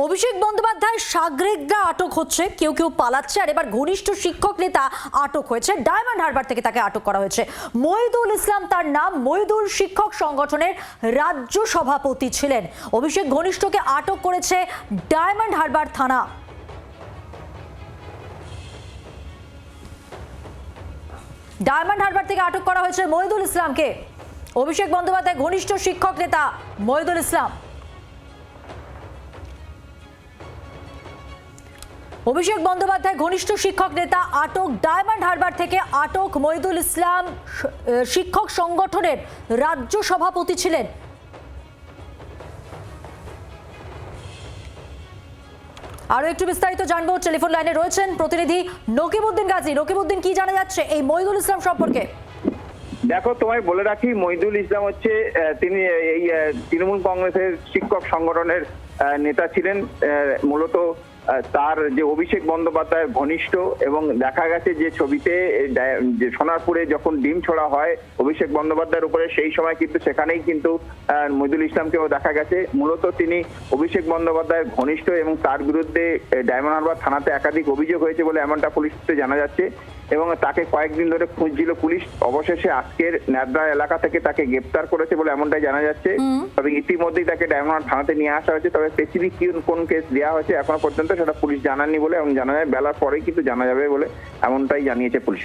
অভিষেক বন্দ্যোপাধ্যায় সাগরেদরা আটক হচ্ছে, কেউ কেউ পালাচ্ছে, আর এবার ঘনিষ্ঠ শিক্ষক নেতা আটক হয়েছে। ডায়মন্ড হারবার থেকে তাকে আটক করা হয়েছে। মহিদুল ইসলাম তার নাম। মহিদুল শিক্ষক সংগঠনের রাজ্য সভাপতি ছিলেন। অভিষেক ঘনিষ্ঠকে আটক করেছে ডায়মন্ড হারবার থানা। ডায়মন্ড হারবার থেকে আটক করা হয়েছে মহিদুল ইসলামকে। অভিষেক বন্দ্যোপাধ্যায় ঘনিষ্ঠ শিক্ষক নেতা মহিদুল ইসলাম। অভিষেক বন্দ্যোপাধ্যায় ঘনিষ্ঠ শিক্ষক নেতা আটক। ডায়মন্ড হারবার থেকে আটক মহিদুল ইসলাম, শিক্ষক সংগঠনের রাজ্য সভাপতি ছিলেন। আরো একটু বিস্তারিত জানবো। টেলিফোন লাইনে রয়েছেন প্রতিনিধি নকিবউদ্দিন গাজী। নকিবউদ্দিন, কি জানা যাচ্ছে এই মহিদুল ইসলাম সম্পর্কে? দেখো, তোমায় বলে রাখি, মহিদুল ইসলাম হচ্ছে তিনি এই তৃণমূল কংগ্রেসের শিক্ষক সংগঠনের নেতা ছিলেন। মূলত তার যে অভিষেক বন্দ্যোপাধ্যায়ের ঘনিষ্ঠ, এবং দেখা গেছে যে ছবিতে যে সোনারপুরে যখন ডিম ছোড়া হয় অভিষেক বন্দ্যোপাধ্যায়ের উপরে, সেই সময় কিন্তু সেখানেই কিন্তু মহিদুল ইসলামকেও দেখা গেছে। মূলত তিনি অভিষেক বন্দ্যোপাধ্যায়ের ঘনিষ্ঠ, এবং তার বিরুদ্ধে ডায়মন্ড হারবার থানাতে একাধিক অভিযোগ হয়েছে বলে এমনটা পুলিশ সূত্রে জানা যাচ্ছে। এবং তাকে কয়েকদিন ধরে খুঁজছিল পুলিশ। অবশেষে আজকের ন্যাদরা এলাকা থেকে তাকে গ্রেপ্তার করেছে বলে এমনটাই জানা যাচ্ছে। তবে ইতিমধ্যেই তাকে ডায়মন্ড থানাতে নিয়ে আসা হয়েছে। তবে স্পেসিফিক কোন কেস দেওয়া হয়েছে এখনো পর্যন্ত সেটা পুলিশ জানাননি বলে, এবং জানা যায় বেলার পরেই কিন্তু জানা যাবে বলে এমনটাই জানিয়েছে পুলিশ।